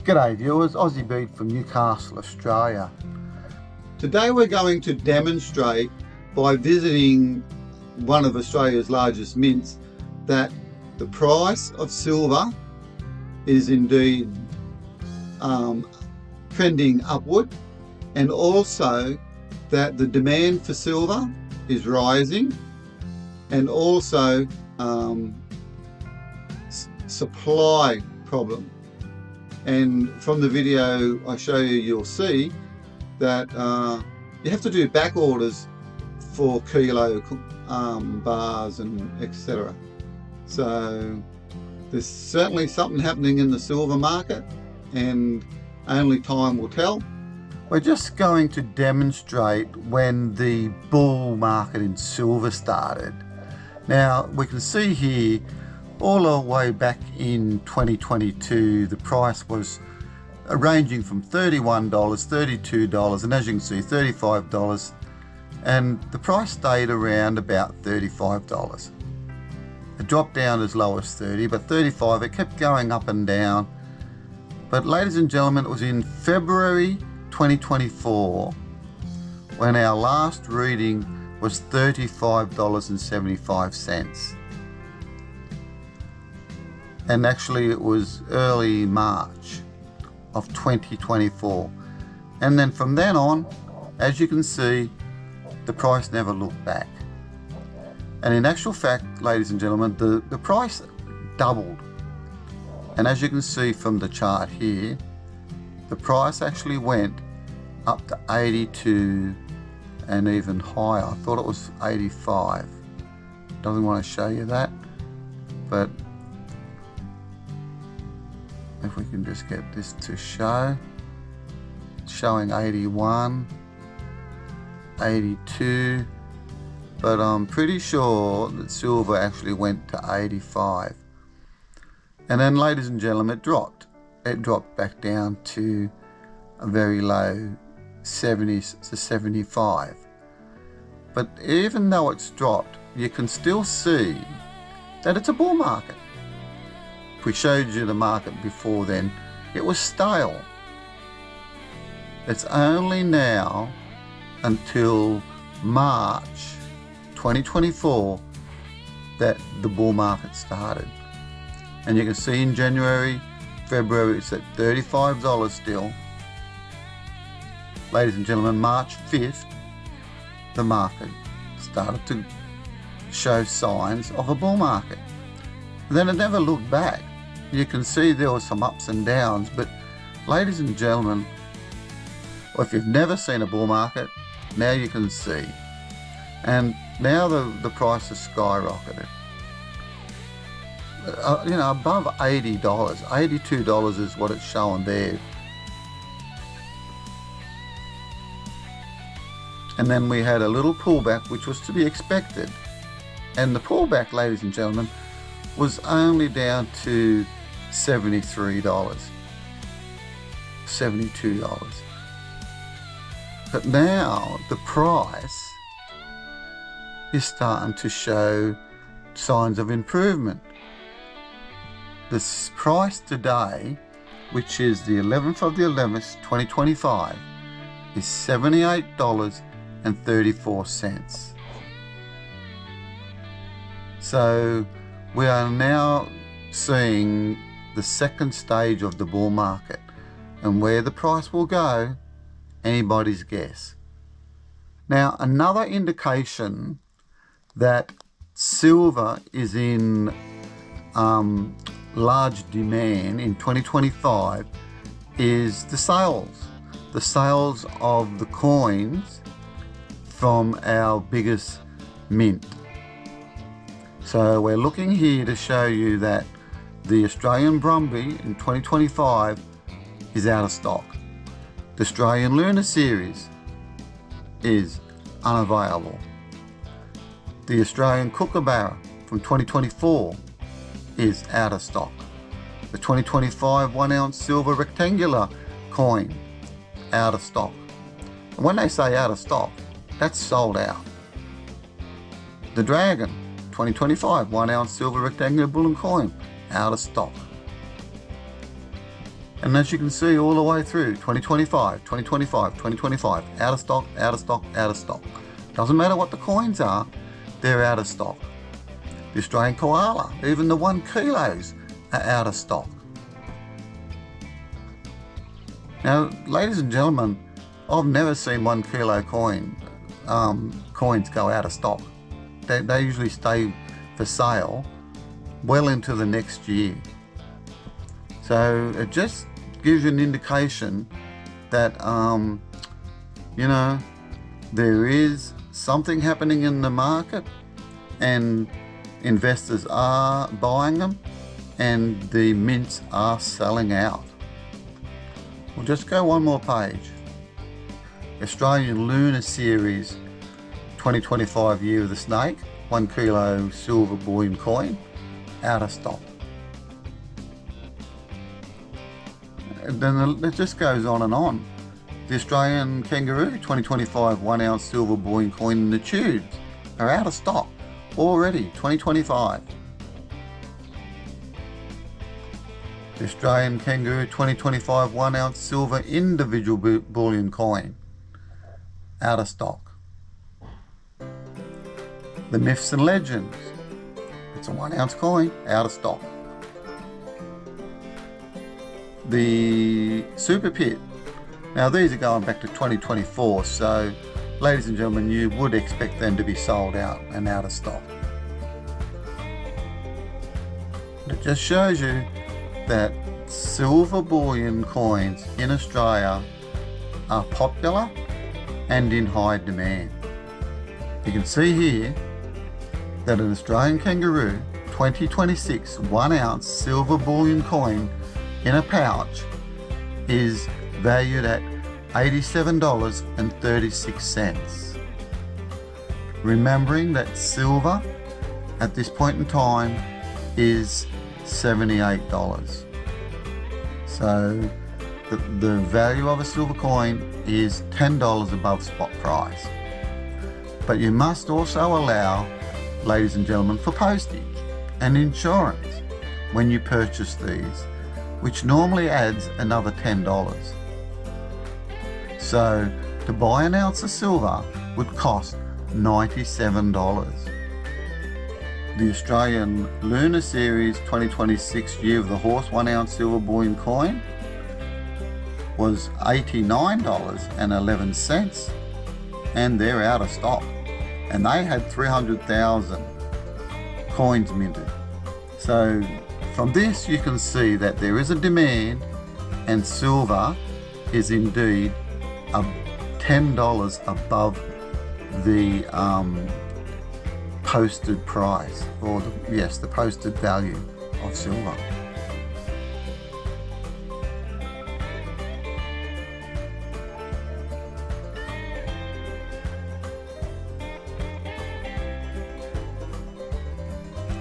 G'day viewers, aussiebede from Newcastle, Australia. Today we're going to demonstrate by visiting one of Australia's largest mints that the price of silver is indeed trending upward, and also that the demand for silver is rising, and also supply problem. And from the video I show you, you'll see that you have to do back orders for kilo bars and etc. So there's certainly something happening in the silver market, and only time will tell. We're just going to demonstrate when the bull market in silver started. Now we can see here all the way back in 2022 the price was ranging from $31, $32, and as you can see $35, and the price stayed around about $35. It dropped down as low as 30, but 35, it kept going up and down. But ladies and gentlemen, it was in February 2024 when our last reading was $35.75. And actually it was early March of 2024. And then from then on, as you can see, the price never looked back. And in actual fact, ladies and gentlemen, the price doubled. And as you can see from the chart here, the price actually went up to 82 and even higher. I thought it was 85. Doesn't want to show you that, but if we can just get this to show, showing 81, 82, but I'm pretty sure that silver actually went to 85. And then ladies and gentlemen, it dropped back down to a very low 70s to 75. But even though it's dropped, you can still see that it's a bull market. If we showed you the market before then, it was stale. It's only now until March 2024 that the bull market started. And you can see in January, February, it's at $35 still. Ladies and gentlemen, March 5th, the market started to show signs of a bull market. Then it never looked back. You can see there were some ups and downs, but ladies and gentlemen, if you've never seen a bull market, now you can see. And now the price has skyrocketed. Above $80, $82 is what it's showing there. And then we had a little pullback, which was to be expected. And the pullback, ladies and gentlemen, was only down to $73, $72. But now the price is starting to show signs of improvement. This price today, which is the 11th of the 11th, 2025, is $78.34. So we are now seeing the second stage of the bull market, and where the price will go, anybody's guess. Now, another indication that silver is in large demand in 2025 is the sales of the coins from our biggest mint. So we're looking here to show you that the Australian Brumby in 2025 is out of stock. The Australian Lunar Series is unavailable. The Australian Kookaburra from 2024 is out of stock. The 2025 1 ounce silver rectangular coin, out of stock. And when they say out of stock, that's sold out. The Dragon 2025 1 ounce silver rectangular bullion coin, out of stock. And as you can see all the way through, 2025, 2025, 2025, out of stock, out of stock, out of stock. Doesn't matter what the coins are, they're out of stock. The Australian koala, even the 1 kilos, are out of stock. Now, ladies and gentlemen, I've never seen 1 kilo coins go out of stock. They usually stay for sale well into the next year. So it just gives you an indication that, you know, there is something happening in the market and investors are buying them and the mints are selling out. We'll just go one more page. Australian Lunar Series 2025 Year of the Snake, 1 kilo silver bullion coin, out of stock. And then it just goes on and on. The Australian Kangaroo 2025 1 ounce silver bullion coin in the tubes are out of stock already, 2025. The Australian Kangaroo 2025 1 ounce silver individual bullion coin, out of stock. The Myths and Legends, it's a 1 ounce coin, out of stock. The Super Pit, now these are going back to 2024, so ladies and gentlemen, you would expect them to be sold out and out of stock. It just shows you that silver bullion coins in Australia are popular and in high demand. You can see here that an Australian Kangaroo 2026 1 ounce silver bullion coin in a pouch is valued at $87.36. Remembering that silver at this point in time is $78. So the value of a silver coin is $10 above spot price. But you must also allow, ladies and gentlemen, for postage and insurance when you purchase these, which normally adds another $10. So to buy an ounce of silver would cost $97. The Australian Lunar Series 2026 Year of the Horse 1 ounce silver bullion coin was $89.11, and they're out of stock. And they had 300,000 coins minted. So from this you can see that there is a demand and silver is indeed $10 above the posted price, or the posted value of silver.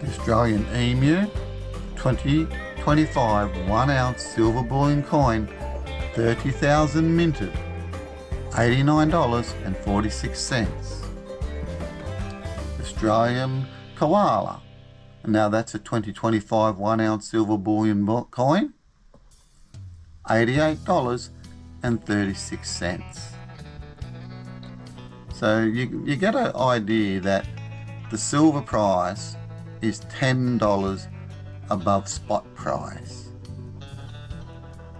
The Australian Emu 2025 1 ounce silver bullion coin, 30,000 minted, $89.46. Australian Koala, and now that's a 2025 1 ounce silver bullion coin, $88.36. So you get an idea that the silver price is $10 above spot price.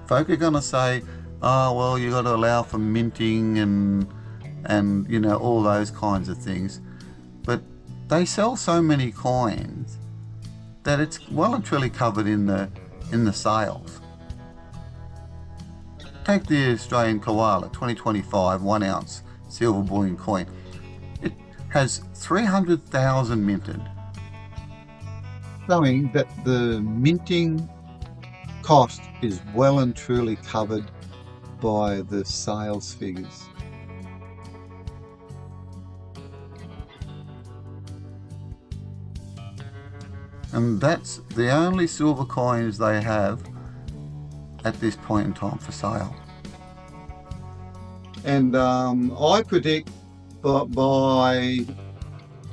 Folk are going to say, oh well, you got to allow for minting and you know, all those kinds of things, but they sell so many coins that it's well and truly covered in the sales. Take the Australian Koala 2025 1 ounce silver bullion coin. It has 300,000 minted, showing that the minting cost is well and truly covered by the sales figures. And that's the only silver coins they have at this point in time for sale. And I predict by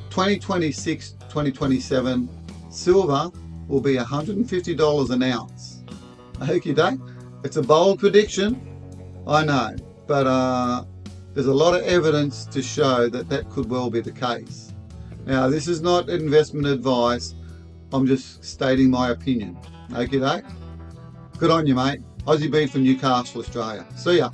2026, 2027, silver will be $150 an ounce. Okie doke. It's a bold prediction, I know, but there's a lot of evidence to show that that could well be the case. Now, this is not investment advice. I'm just stating my opinion. Okay, good on you, mate. Aussie Bede from Newcastle, Australia. See ya.